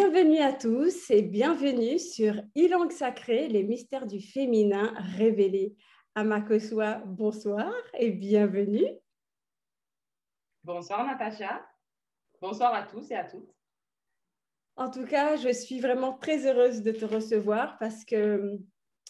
Bienvenue à tous et bienvenue sur Ilang Sacré, les mystères du féminin révélés. Amakoswa, bonsoir et bienvenue. Bonsoir Natacha, bonsoir à tous et à toutes. En tout cas, je suis vraiment très heureuse de te recevoir parce que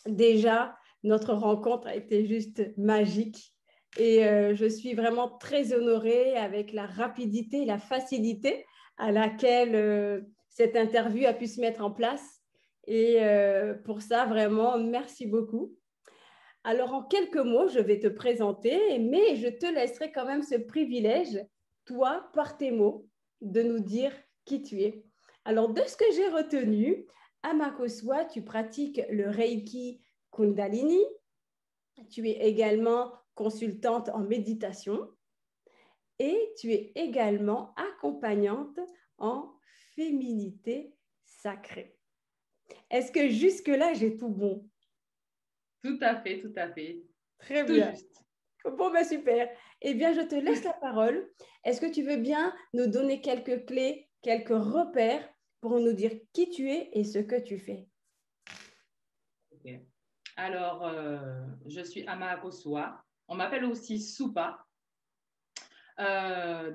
déjà, notre rencontre a été juste magique et je suis vraiment très honorée avec la rapidité et la facilité à laquelle cette interview a pu se mettre en place. Et pour ça, vraiment, merci beaucoup. Alors, en quelques mots, je vais te présenter, mais je te laisserai quand même ce privilège, toi, par tes mots, de nous dire qui tu es. Alors, de ce que j'ai retenu, à Makoswa, tu pratiques le Reiki Kundalini. Tu es également consultante en méditation et tu es également accompagnante en féminité sacrée. Est-ce que jusque-là, j'ai tout bon? Tout à fait, tout à fait. Très Tout bien. juste. Bon, ben super. Eh bien, je te laisse la parole. Est-ce que tu veux bien nous donner quelques clés, quelques repères pour nous dire qui tu es et ce que tu fais? Okay. Alors, je suis Ama Akosua. On m'appelle aussi Soupa.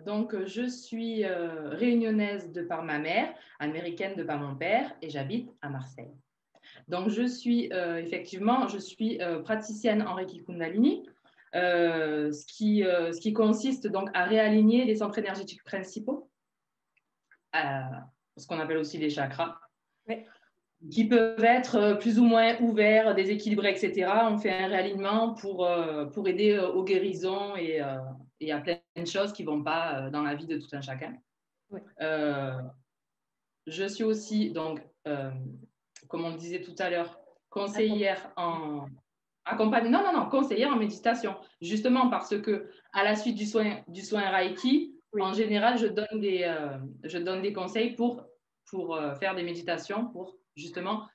Donc, je suis réunionnaise de par ma mère, américaine de par mon père, et j'habite à Marseille. Donc, je suis effectivement, praticienne en Reiki Kundalini, ce qui consiste donc à réaligner les centres énergétiques principaux, ce qu'on appelle aussi les chakras. Oui. Qui peuvent être plus ou moins ouverts, déséquilibrés, etc. On fait un réalignement pour aider aux guérisons et à plein de choses qui ne vont pas dans la vie de tout un chacun. Oui. Je suis aussi, donc, comme on le disait tout à l'heure, conseillère en conseillère en méditation. Justement parce que à la suite du soin Reiki, Oui. en général, je donne des conseils pour faire des méditations justement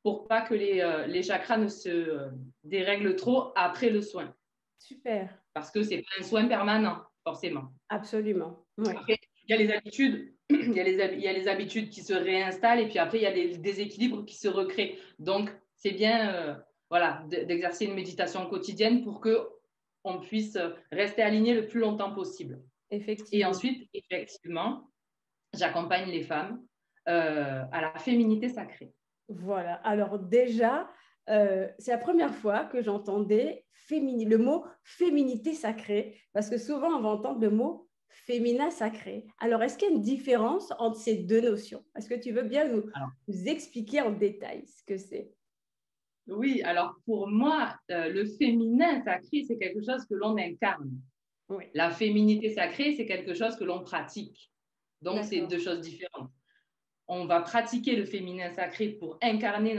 pour pas que les chakras ne se dérèglent trop après le soin. Super. Parce que c'est pas un soin permanent, forcément. Absolument. Oui. Après, il y a les habitudes, il y a les habitudes qui se réinstallent et puis après, il y a des déséquilibres qui se recréent. Donc, c'est bien d'exercer une méditation quotidienne pour qu'on puisse rester aligné le plus longtemps possible. Effectivement. Et ensuite, effectivement, j'accompagne les femmes à la féminité sacrée. Voilà. Alors déjà, c'est la première fois que j'entendais le mot féminité sacrée, parce que souvent on va entendre le mot féminin sacré. Alors, est-ce qu'il y a une différence entre ces deux notions? Est-ce que tu veux bien nous expliquer en détail ce que c'est? Oui, alors pour moi, le féminin sacré, c'est quelque chose que l'on incarne. Oui. La féminité sacrée, c'est quelque chose que l'on pratique. Donc, c'est deux choses différentes. On va pratiquer le féminin sacré pour incarner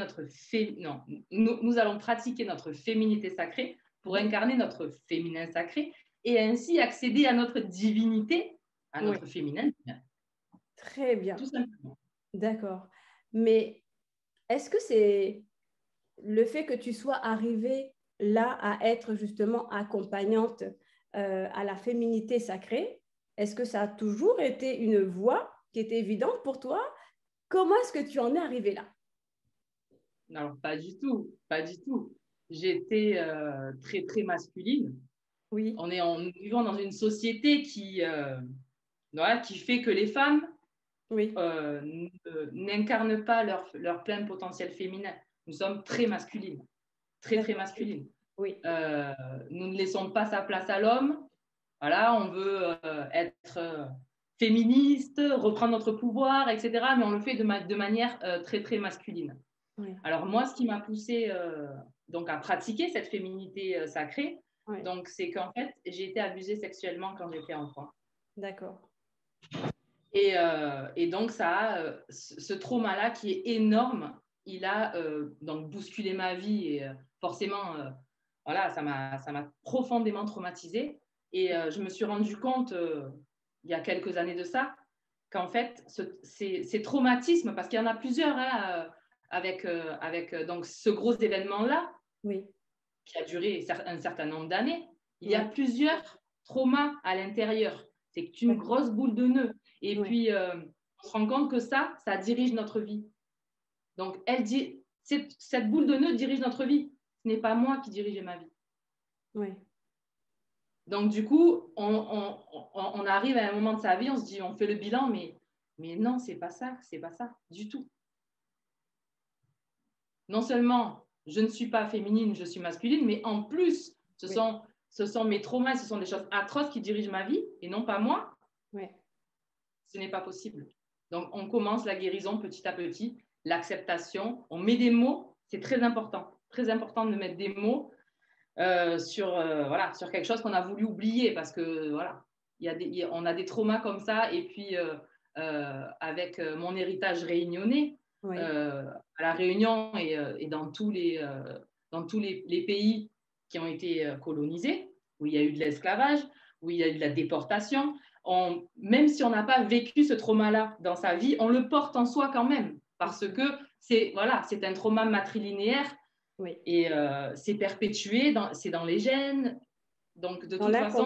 nous allons pratiquer notre féminité sacrée pour incarner notre féminin sacré et ainsi accéder à notre divinité, à notre féminin. Très bien. Tout simplement. D'accord. Mais est-ce que c'est le fait que tu sois arrivée là à être justement accompagnante à la féminité sacrée, est-ce que ça a toujours été une voie qui était évidente pour toi? Comment est-ce que tu en es arrivée là? Alors, pas du tout, pas du tout. J'étais très, très masculine. Oui. Nous vivons dans une société qui fait que les femmes n'incarnent pas leur plein potentiel féminin. Nous sommes très masculines, très, très masculines. Oui. Nous ne laissons pas sa place à l'homme. Voilà, on veut être féministe, reprendre notre pouvoir, etc. Mais on le fait de manière très, très masculine. Oui. Alors moi, ce qui m'a poussée donc à pratiquer cette féminité sacrée, donc c'est qu'en fait, j'ai été abusée sexuellement quand j'étais enfant. D'accord. Et donc ce trauma-là qui est énorme, il a donc bousculé ma vie et forcément, voilà, ça m'a profondément traumatisée. Et je me suis rendu compte il y a quelques années de ça qu'en fait, ces traumatismes, parce qu'il y en a plusieurs avec donc ce gros événement-là, qui a duré un certain nombre d'années, il y a plusieurs traumas à l'intérieur. C'est une grosse boule de nœuds. Et puis, on se rend compte que ça dirige notre vie. Donc, cette boule de nœud dirige notre vie. Ce n'est pas moi qui dirigeais ma vie. Oui. Donc, du coup, on arrive à un moment de sa vie, on se dit, on fait le bilan, mais non, c'est pas ça du tout. Non seulement je ne suis pas féminine, je suis masculine, mais en plus, ce sont mes traumas, ce sont des choses atroces qui dirigent ma vie et non pas moi. Oui. Ce n'est pas possible. Donc, on commence la guérison petit à petit, l'acceptation, on met des mots, c'est très important de mettre des mots sur quelque chose qu'on a voulu oublier parce que voilà, on a des traumas comme ça et puis avec mon héritage réunionnais, Oui. à La Réunion et dans tous les pays qui ont été colonisés, où il y a eu de l'esclavage, où il y a eu de la déportation, même si on n'a pas vécu ce trauma-là dans sa vie, on le porte en soi quand même parce que c'est un trauma matrilinéaire. Oui. Et c'est perpétué, c'est dans les gènes. Donc, de toute façon,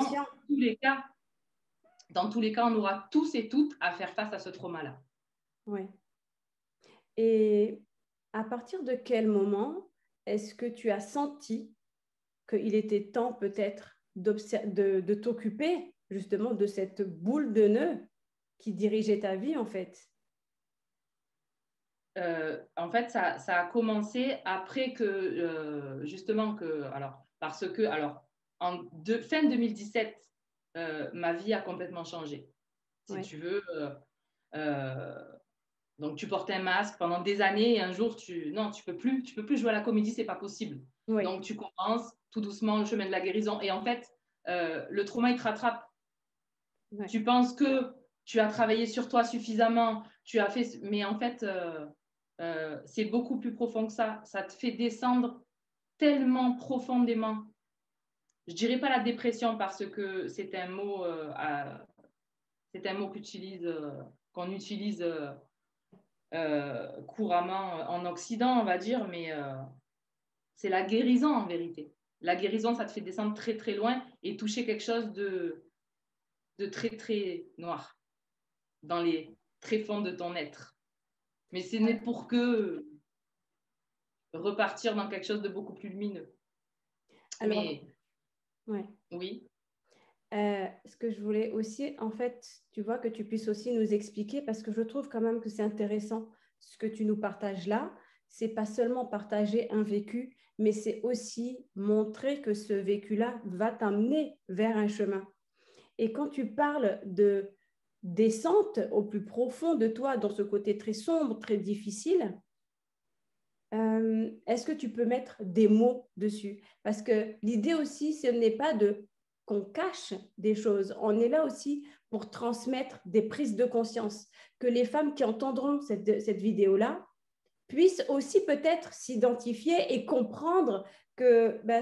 dans tous les cas, on aura tous et toutes à faire face à ce trauma-là. Oui. Et à partir de quel moment est-ce que tu as senti qu'il était temps peut-être de t'occuper justement de cette boule de nœud qui dirigeait ta vie en fait? En fait, ça a commencé après que, justement, parce que, fin 2017, ma vie a complètement changé. Si tu veux, donc tu portais un masque pendant des années et un jour, tu peux plus jouer à la comédie, c'est pas possible. Oui. Donc tu commences tout doucement le chemin de la guérison et en fait, le trauma, il te rattrape. Ouais. Tu penses que tu as travaillé sur toi suffisamment, mais en fait, c'est beaucoup plus profond que ça. Ça te fait descendre tellement profondément. Je dirais pas la dépression parce que c'est un mot qu'on utilise couramment en Occident, on va dire, mais c'est la guérison en vérité. La guérison, ça te fait descendre très très loin et toucher quelque chose de très très noir dans les tréfonds de ton être. Mais ce n'est pour que repartir dans quelque chose de beaucoup plus lumineux. Alors, mais ouais. Oui. Ce que je voulais aussi, en fait, tu vois, que tu puisses aussi nous expliquer, parce que je trouve quand même que c'est intéressant ce que tu nous partages là. C'est pas seulement partager un vécu, mais c'est aussi montrer que ce vécu-là va t'amener vers un chemin. Et quand tu parles de descente au plus profond de toi, dans ce côté très sombre, très difficile, est-ce que tu peux mettre des mots dessus? Parce que l'idée aussi, ce n'est pas qu'on cache des choses. On est là aussi pour transmettre des prises de conscience, que les femmes qui entendront cette vidéo-là puissent aussi peut-être s'identifier et comprendre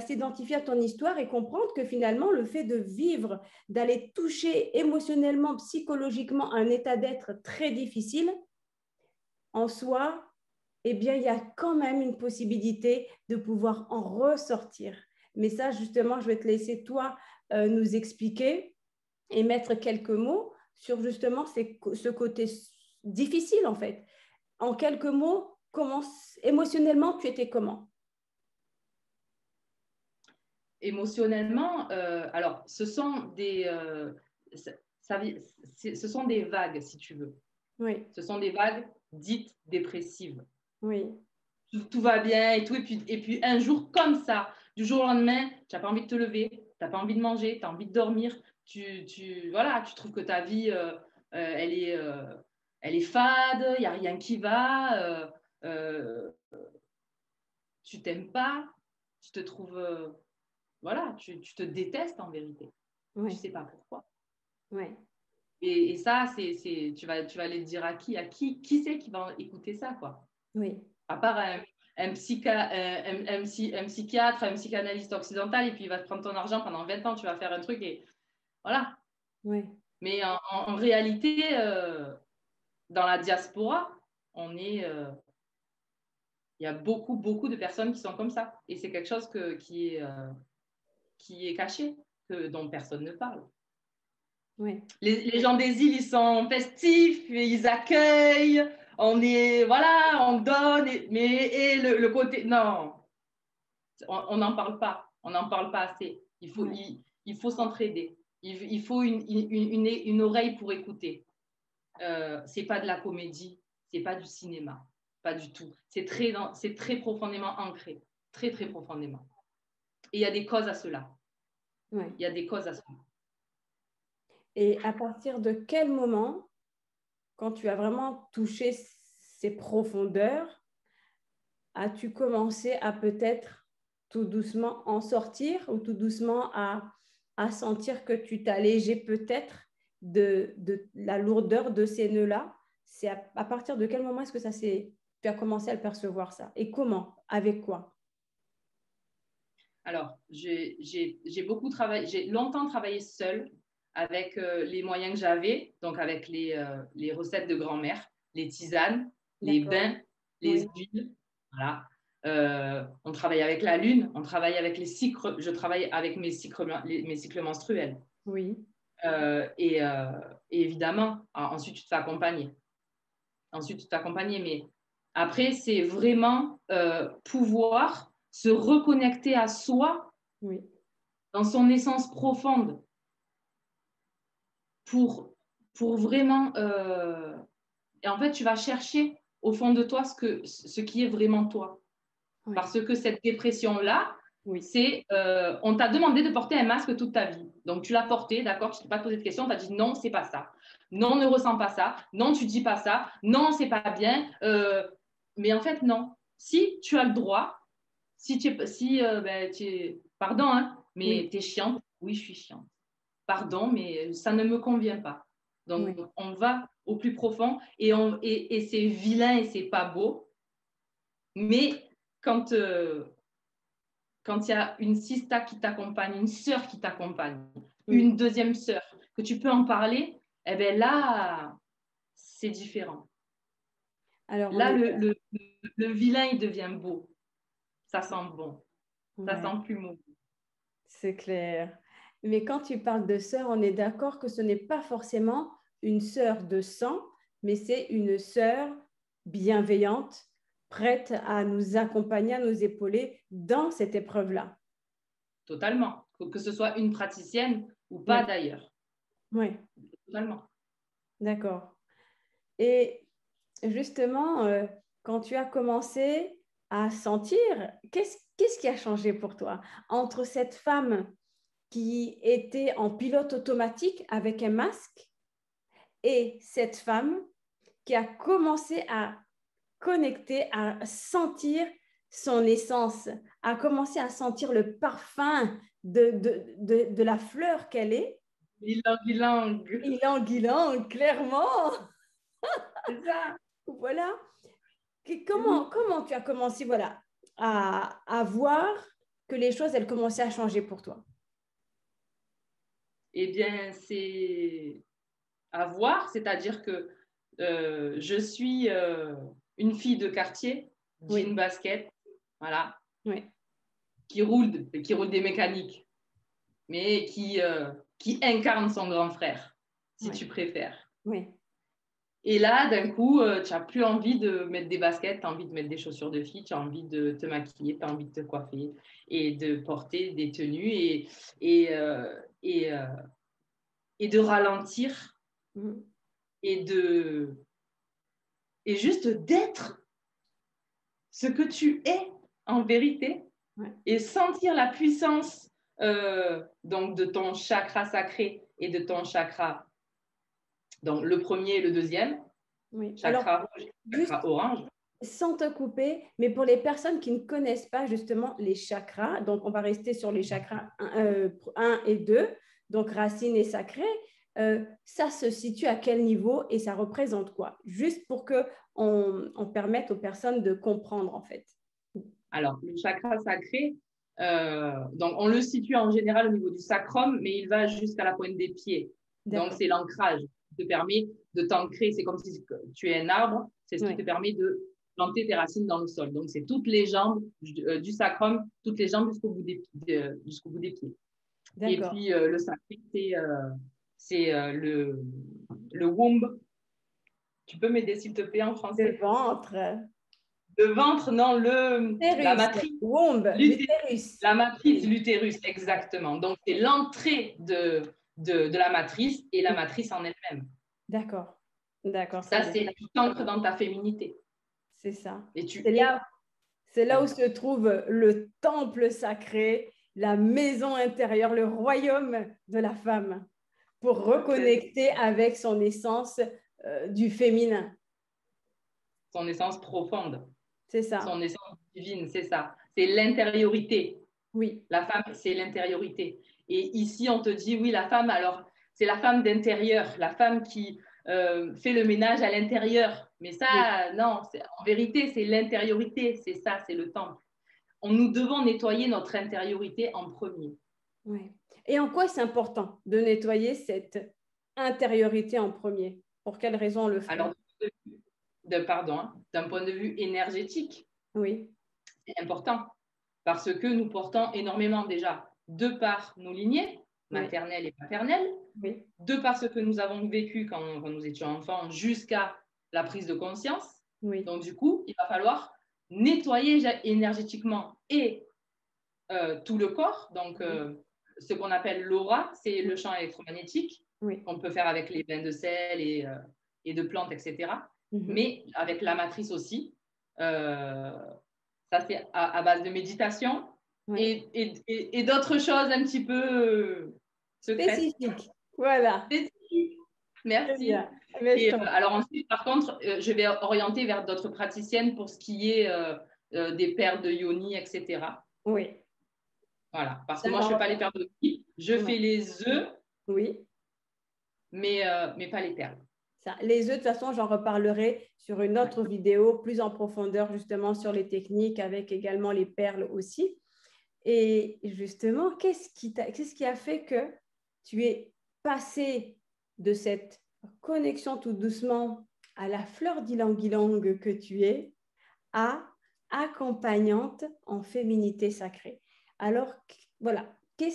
s'identifier à ton histoire et comprendre que finalement, le fait de vivre, d'aller toucher émotionnellement, psychologiquement un état d'être très difficile, en soi, eh bien, il y a quand même une possibilité de pouvoir en ressortir. Mais ça, justement, je vais te laisser, toi, nous expliquer et mettre quelques mots sur justement ce côté difficile, en fait. En quelques mots, émotionnellement, tu étais comment? Émotionnellement, alors, ce sont des vagues, si tu veux. Oui. Ce sont des vagues dites dépressives. Oui. Tout va bien et tout. Et puis un jour comme ça, du jour au lendemain, tu n'as pas envie de te lever, tu n'as pas envie de manger, tu as envie de dormir. Tu trouves que ta vie, elle est fade, il n'y a rien qui va. Tu t'aimes pas, tu te trouves... tu te détestes en vérité. Oui. Tu ne sais pas pourquoi. Oui. Et ça, tu vas aller dire à qui c'est qui va écouter ça, quoi. Oui. À part un psychiatre, un psychanalyste occidental, et puis il va te prendre ton argent pendant 20 ans, tu vas faire un truc et voilà. Oui. Mais en réalité, dans la diaspora, il y a beaucoup, beaucoup de personnes qui sont comme ça. Et c'est quelque chose qui est caché, dont personne ne parle. Oui. Les gens des îles, ils sont festifs, ils accueillent, on est, voilà, on donne, mais le côté, non, on n'en parle pas, on n'en parle pas assez. Il faut s'entraider, il faut une oreille pour écouter. C'est pas de la comédie, c'est pas du cinéma, pas du tout. C'est très profondément ancré, très, très profondément. Et il y a des causes à cela. Ouais. Il y a des causes à cela. Et à partir de quel moment, quand tu as vraiment touché ces profondeurs, as-tu commencé à peut-être tout doucement en sortir ou tout doucement à sentir que tu t'allégeais peut-être de la lourdeur de ces nœuds-là? C'est à partir de quel moment est-ce que tu as commencé à le percevoir ça? Et comment? Avec quoi? Alors, j'ai beaucoup travaillé, j'ai longtemps travaillé seule avec les moyens que j'avais, donc avec les recettes de grand-mère, les tisanes, les D'accord. bains, les Oui. huiles. Voilà. On travaille avec la lune, on travaille avec les cycles, je travaille avec mes cycles menstruels. Oui. Et évidemment, ensuite, tu te fais accompagner. Ensuite, tu t'accompagner. Mais après, c'est vraiment pouvoir se reconnecter à soi Oui. dans son essence profonde pour, pour vraiment... Et en fait, tu vas chercher au fond de toi ce qui est vraiment toi. Oui. Parce que cette dépression-là, Oui. c'est... on t'a demandé de porter un masque toute ta vie. Donc, tu l'as porté, d'accord, tu ne t'es pas posé de questions, tu as dit non, c'est pas ça. Non, ne ressens pas ça. Non, tu dis pas ça. Non, c'est pas bien. Mais en fait, non. Si tu as le droit, pardon, hein, mais Oui. tu es chiante, oui, je suis chiante. Pardon, mais ça ne me convient pas. Donc, Oui. on va au plus profond et c'est vilain et c'est pas beau. Mais quand il y a une sista qui t'accompagne, une sœur qui t'accompagne, Oui. une deuxième sœur, que tu peux en parler, eh bien là, c'est différent. Alors, on Là, est... le vilain, il devient beau. Ça sent bon. Ça Ouais, sent plus mauvais. c'est clair. Mais quand tu parles de sœur, on est d'accord que ce n'est pas forcément une sœur de sang, mais c'est une sœur bienveillante, prête à nous accompagner, à nous épauler dans cette épreuve-là. Totalement. Que ce soit une praticienne ou pas Oui, d'ailleurs. oui, Totalement. d'accord. Et justement, quand tu as commencé à sentir, qu'est-ce qui a changé pour toi entre cette femme qui était en pilote automatique avec un masque et cette femme qui a commencé à connecter, à sentir son essence, à commencer à sentir le parfum de la fleur qu'elle est. Bilang, bilang. Ilang, clairement. C'est ça. Voilà. Oui. Comment tu as commencé voilà, à voir que les choses, elles commençaient à changer pour toi? Eh bien, c'est à voir, c'est-à-dire que je suis une fille de quartier, jean Oui, basket, voilà, oui, qui roule des mécaniques, mais qui incarne son grand frère, si oui, tu préfères. oui. Et là, d'un coup, tu n'as plus envie de mettre des baskets, tu as envie de mettre des chaussures de fille, tu as envie de te maquiller, tu as envie de te coiffer et de porter des tenues et, euh, et, euh, et de ralentir Mhm. et et juste d'être ce que tu es en vérité Ouais. et sentir la puissance donc de ton chakra sacré et de ton chakra, donc le premier et le deuxième, Oui. Alors, chakra rouge et juste chakra orange. sans te couper, mais pour les personnes qui ne connaissent pas justement les chakras, donc on va rester sur les chakras 1 et 2, donc racine et sacré, ça se situe à quel niveau et ça représente quoi? Juste pour que on permette aux personnes de comprendre en fait. Alors, le chakra sacré, donc on le situe en général au niveau du sacrum, mais il va jusqu'à la pointe des pieds. Donc, D'accord. c'est l'ancrage qui te permet de t'ancrer. C'est comme si tu es un arbre, c'est ce qui te Oui. permet de planter tes racines dans le sol. Donc, c'est toutes les jambes du sacrum, toutes les jambes jusqu'au bout des pieds. Et D'accord. puis, le sacré, c'est le womb. Tu peux m'aider s'il te plaît en français? Le ventre. Le ventre, non, la Utérus. matrice. Womb. L'utérus. La matrice, l'utérus, exactement. Donc, c'est l'entrée de la matrice et la matrice en elle-même. D'accord. D'accord. Ça, c'est tu t'ancres dans ta féminité. C'est ça. Et tu c'est là où se trouve le temple sacré, la maison intérieure, le royaume de la femme, pour reconnecter avec son essence du féminin. Son essence profonde. C'est ça. Son essence divine, c'est ça. C'est l'intériorité. Oui. La femme, c'est l'intériorité. Et ici, on te dit, oui, la femme, alors, c'est la femme d'intérieur, la femme qui fait le ménage à l'intérieur. Mais ça, oui. Non, en vérité, c'est l'intériorité, c'est ça, c'est le temple. Nous devons nettoyer notre intériorité en premier. Oui. Et en quoi c'est important de nettoyer cette intériorité en premier? Pour quelle raison on le fait? Alors, d'un point de vue énergétique, oui. C'est important parce que nous portons énormément déjà de par nos lignées maternelles oui. et paternelles, oui. de par ce que nous avons vécu quand nous étions enfants jusqu'à la prise de conscience. Oui. Donc, du coup, il va falloir nettoyer énergétiquement et tout le corps. Donc, ce qu'on appelle l'aura, c'est le champ électromagnétique qu'on peut faire avec les bains de sel et de plantes, etc. Mais avec la matrice aussi. Ça, c'est à base de méditation et d'autres choses un petit peu secrètes. Spécifiques. Voilà. Spécifiques. Merci. Et, alors ensuite, par contre, je vais orienter vers d'autres praticiennes pour ce qui est des paires de yoni, etc. Oui. Voilà. Parce que moi, je ne fais pas les paires de yoni. Je fais les œufs. Oui. Mais pas les perles. Ça. Les œufs, de toute façon, j'en reparlerai sur une autre vidéo, plus en profondeur, justement, sur les techniques, avec également les perles aussi. Et justement, qu'est-ce qui a fait que tu es passé de cette connexion tout doucement à la fleur d'ylang-ylang que tu es à accompagnante en féminité sacrée? Alors, voilà, quel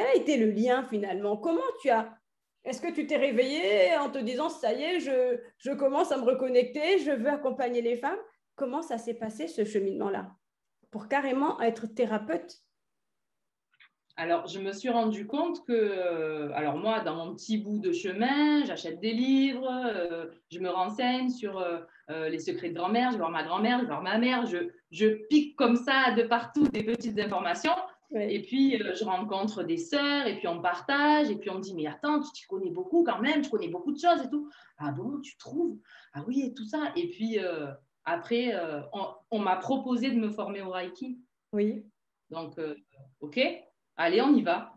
a été le lien finalement? Est-ce que tu t'es réveillée en te disant, ça y est, je commence à me reconnecter, je veux accompagner les femmes? Comment ça s'est passé, ce cheminement-là, pour carrément être thérapeute? Alors, je me suis rendu compte que, alors moi, dans mon petit bout de chemin, j'achète des livres, je me renseigne sur les secrets de grand-mère, je vais voir ma grand-mère, je vais voir ma mère, je pique comme ça de partout des petites informations. Oui. Et puis, je rencontre des sœurs et puis on partage et puis on me dit, mais attends, tu connais beaucoup quand même, tu connais beaucoup de choses et tout. Ah bon, tu trouves? Ah oui, et tout ça. Et puis, après, on m'a proposé de me former au Reiki. Oui. Donc, OK, allez, on y va.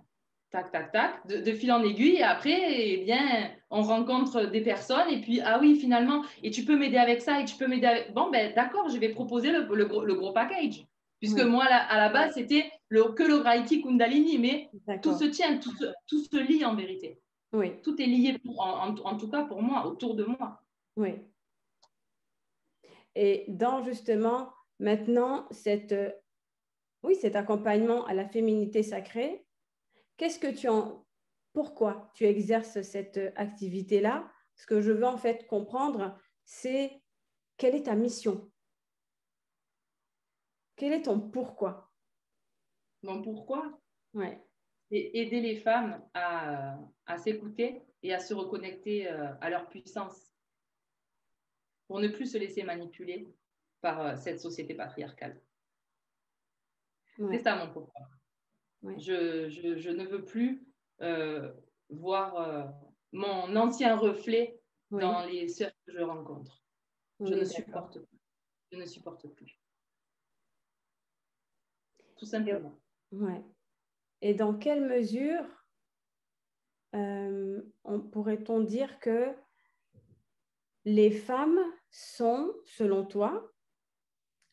Tac, tac, tac, de fil en aiguille. Et après, eh bien, on rencontre des personnes. Et puis, ah oui, finalement, et tu peux m'aider avec ça, et tu peux m'aider avec... Bon, ben d'accord, je vais proposer le gros package. Puisque moi, à la base, c'était que le Reiki Kundalini. Mais tout se tient, tout se lie en vérité. Oui. Tout est lié, en tout cas pour moi, autour de moi. Oui. Et dans justement, maintenant, cet accompagnement à la féminité sacrée, pourquoi tu exerces cette activité-là? Ce que je veux en fait comprendre, c'est quelle est ta mission? Quel est ton pourquoi? Mon pourquoi? Ouais. C'est aider les femmes à s'écouter et à se reconnecter à leur puissance pour ne plus se laisser manipuler par cette société patriarcale. Ouais. C'est ça mon pourquoi. Ouais. Je ne veux plus voir mon ancien reflet dans les sœurs que je rencontre. Je ne supporte plus. Je ne supporte plus. Tout simplement. Ouais. Et dans quelle mesure pourrait-on dire que les femmes sont, selon toi,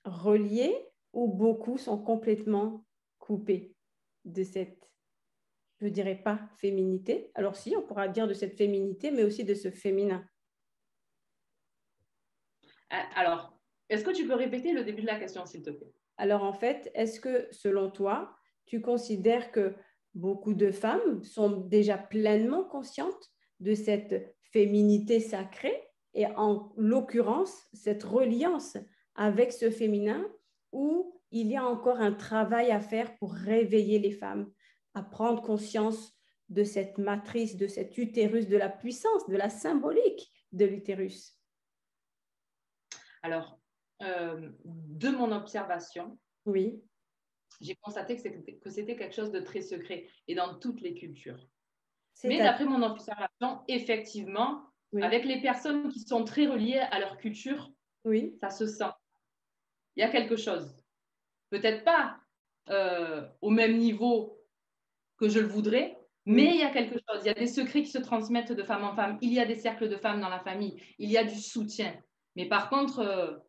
reliées ou beaucoup sont complètement coupées de cette, je ne dirais pas féminité. Alors si, on pourra dire de cette féminité, mais aussi de ce féminin. Alors, est-ce que tu peux répéter le début de la question, s'il te plaît? Alors en fait, est-ce que, selon toi, tu considères que beaucoup de femmes sont déjà pleinement conscientes de cette féminité sacrée et en l'occurrence, cette reliance avec ce féminin où il y a encore un travail à faire pour réveiller les femmes, à prendre conscience de cette matrice, de cet utérus, de la puissance, de la symbolique de l'utérus. Alors, de mon observation, oui, j'ai constaté que c'était quelque chose de très secret et dans toutes les cultures. Mais c'est à... d'après mon observation, effectivement, oui, avec les personnes qui sont très reliées à leur culture, oui, ça se sent. Il y a quelque chose. Peut-être pas au même niveau que je le voudrais, mais oui, il y a quelque chose. Il y a des secrets qui se transmettent de femme en femme. Il y a des cercles de femmes dans la famille. Il y a du soutien. Mais par contre,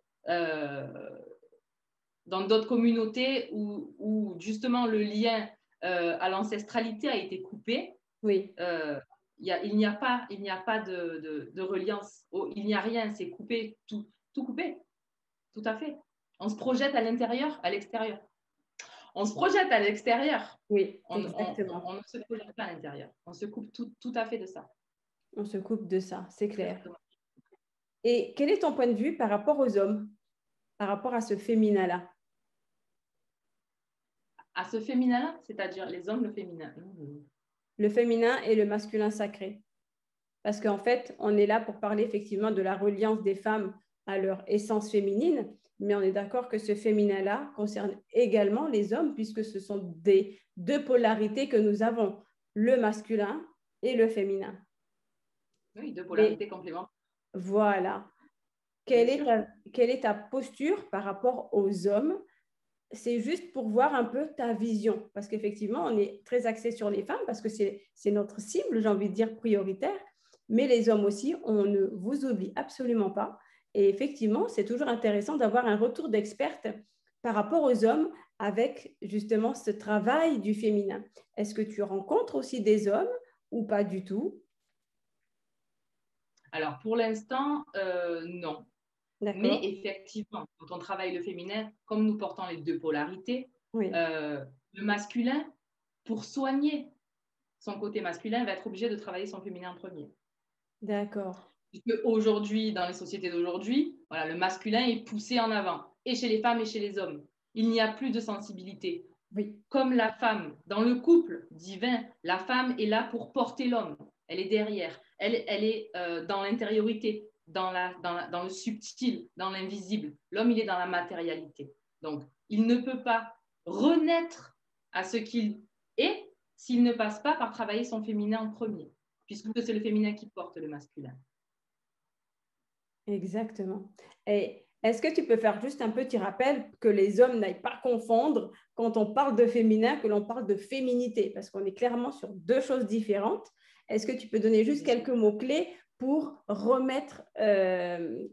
dans d'autres communautés où justement le lien à l'ancestralité a été coupé, oui. il n'y a pas de reliance. Oh, il n'y a rien, c'est coupé, tout coupé. Tout à fait. On se projette à l'intérieur, à l'extérieur. On se projette à l'extérieur. Oui, On exactement. ne se projette pas à l'intérieur. On se coupe tout à fait de ça. On se coupe de ça, c'est clair. Exactement. Et quel est ton point de vue par rapport aux hommes, par rapport à ce féminin-là? À ce féminin-là, c'est-à-dire les hommes, le féminin. Le féminin et le masculin sacré. Parce qu'en fait, on est là pour parler effectivement de la reliance des femmes à leur essence féminine, mais on est d'accord que ce féminin-là concerne également les hommes, puisque ce sont des deux polarités que nous avons, le masculin et le féminin. Oui, deux Mais polarités complémentaires. voilà. Bien sûr. Quelle est ta posture par rapport aux hommes? C'est juste pour voir un peu ta vision, parce qu'effectivement, on est très axé sur les femmes, parce que c'est notre cible, j'ai envie de dire prioritaire, mais les hommes aussi, on ne vous oublie absolument pas. Et effectivement, c'est toujours intéressant d'avoir un retour d'experte par rapport aux hommes avec justement ce travail du féminin. Est-ce que tu rencontres aussi des hommes ou pas du tout? Alors, pour l'instant, non. Mais D'accord? effectivement, quand on travaille le féminin, comme nous portons les deux polarités, Oui, le masculin, pour soigner son côté masculin, va être obligé de travailler son féminin en premier. d'accord. Puisque aujourd'hui, dans les sociétés d'aujourd'hui, voilà, le masculin est poussé en avant, et chez les femmes et chez les hommes. Il n'y a plus de sensibilité. Oui, Comme la femme, dans le couple divin, la femme est là pour porter l'homme. Elle est derrière. Elle est dans l'intériorité, dans le subtil, dans l'invisible. L'homme, il est dans la matérialité. Donc, il ne peut pas renaître à ce qu'il est s'il ne passe pas par travailler son féminin en premier, puisque c'est le féminin qui porte le masculin. exactement. Et est-ce que tu peux faire juste un petit rappel que les hommes n'aillent pas confondre quand on parle de féminin, que l'on parle de féminité, parce qu'on est clairement sur deux choses différentes. Est-ce que tu peux donner juste Bien sûr. quelques mots-clés pour remettre,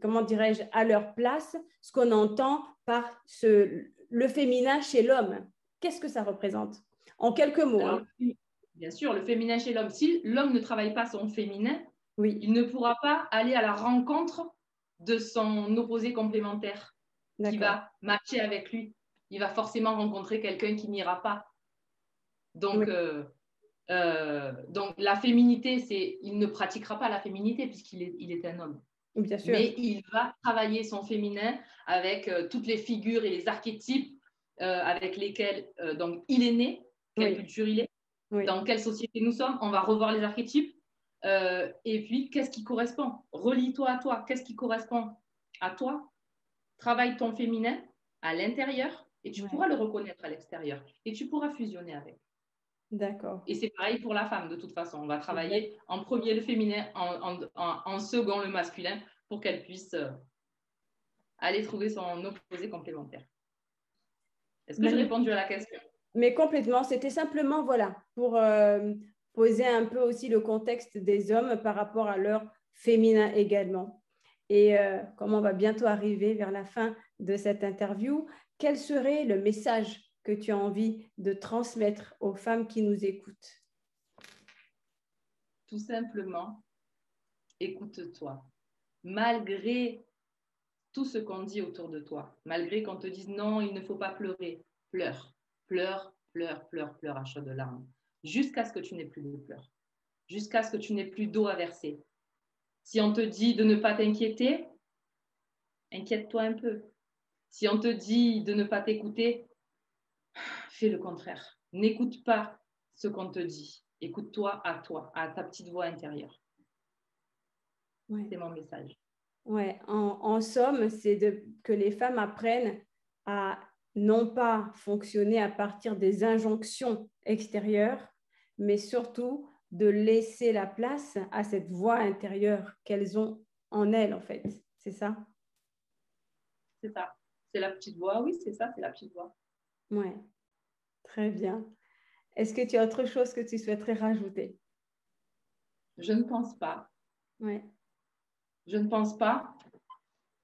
comment dirais-je, à leur place ce qu'on entend par le féminin chez l'homme? Qu'est-ce que ça représente? En quelques mots, Alors, hein. bien sûr, le féminin chez l'homme, si l'homme ne travaille pas son féminin, Oui, il ne pourra pas aller à la rencontre de son opposé complémentaire qui d'accord. va matcher avec lui. Il va forcément rencontrer quelqu'un qui n'ira pas. Oui, Donc la féminité, il ne pratiquera pas la féminité puisqu'il est un homme. bien sûr. Mais il va travailler son féminin avec toutes les figures et les archétypes avec lesquels donc il est né, quelle Oui, culture il est, oui, dans quelle société nous sommes. On va revoir les archétypes. Et puis, qu'est-ce qui correspond? Relie-toi à toi. Qu'est-ce qui correspond à toi? Travaille ton féminin à l'intérieur et tu ouais, pourras le reconnaître à l'extérieur. Et tu pourras fusionner avec. d'accord. Et c'est pareil pour la femme, de toute façon. On va Exact. travailler en premier le féminin, en second le masculin, pour qu'elle puisse aller trouver son opposé complémentaire. Est-ce que j'ai répondu à la question? Mais complètement, c'était simplement, voilà, pour poser un peu aussi le contexte des hommes par rapport à leur féminin également. Et comme on va bientôt arriver vers la fin de cette interview, quel serait le message que tu as envie de transmettre aux femmes qui nous écoutent? Tout simplement, écoute-toi. Malgré tout ce qu'on dit autour de toi, malgré qu'on te dise non, il ne faut pas pleurer, pleure, pleure, pleure, pleure, pleure à chaudes larmes. jusqu'à ce que tu n'aies plus de pleurs, jusqu'à ce que tu n'aies plus d'eau à verser. Si on te dit de ne pas t'inquiéter, inquiète-toi un peu. Si on te dit de ne pas t'écouter, fais le contraire. N'écoute pas ce qu'on te dit. Écoute-toi, à ta petite voix intérieure. Ouais. C'est mon message. Ouais. En somme, c'est que les femmes apprennent à non pas fonctionner à partir des injonctions extérieures, mais surtout de laisser la place à cette voix intérieure qu'elles ont en elles, en fait. C'est ça? C'est ça. C'est la petite voix. Oui, c'est ça, c'est la petite voix. Ouais, très bien. Est-ce que tu as autre chose que tu souhaiterais rajouter? Je ne pense pas. Ouais. Je ne pense pas.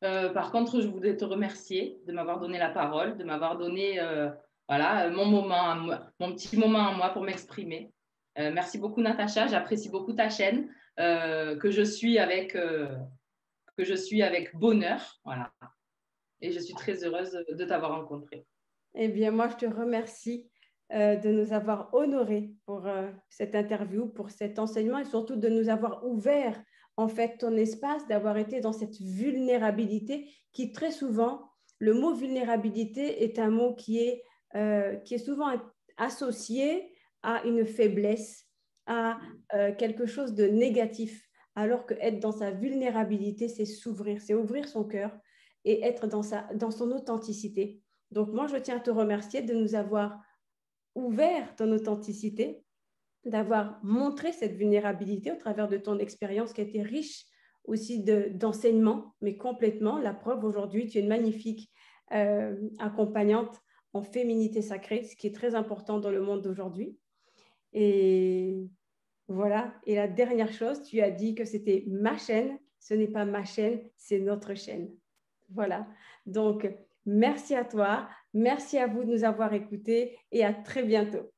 Par contre, je voudrais te remercier de m'avoir donné la parole, de m'avoir donné voilà, mon moment, mon petit moment à moi pour m'exprimer. Merci beaucoup, Natacha. J'apprécie beaucoup ta chaîne que je suis avec bonheur. Voilà. Et je suis très heureuse de t'avoir rencontré. Eh bien, moi, je te remercie de nous avoir honorés pour cette interview, pour cet enseignement et surtout de nous avoir ouvert en fait ton espace, d'avoir été dans cette vulnérabilité qui très souvent, le mot vulnérabilité est un mot qui est souvent associé à une faiblesse, à quelque chose de négatif, alors que être dans sa vulnérabilité, c'est s'ouvrir, c'est ouvrir son cœur et être dans son authenticité. Donc, moi, je tiens à te remercier de nous avoir ouvert ton authenticité, d'avoir montré cette vulnérabilité au travers de ton expérience qui a été riche aussi d'enseignement, mais complètement. La preuve, aujourd'hui, tu es une magnifique accompagnante en féminité sacrée, ce qui est très important dans le monde d'aujourd'hui. Et voilà. Et la dernière chose, tu as dit que c'était ma chaîne. Ce n'est pas ma chaîne, c'est notre chaîne. Voilà. Donc, merci à toi. Merci à vous de nous avoir écoutés et à très bientôt.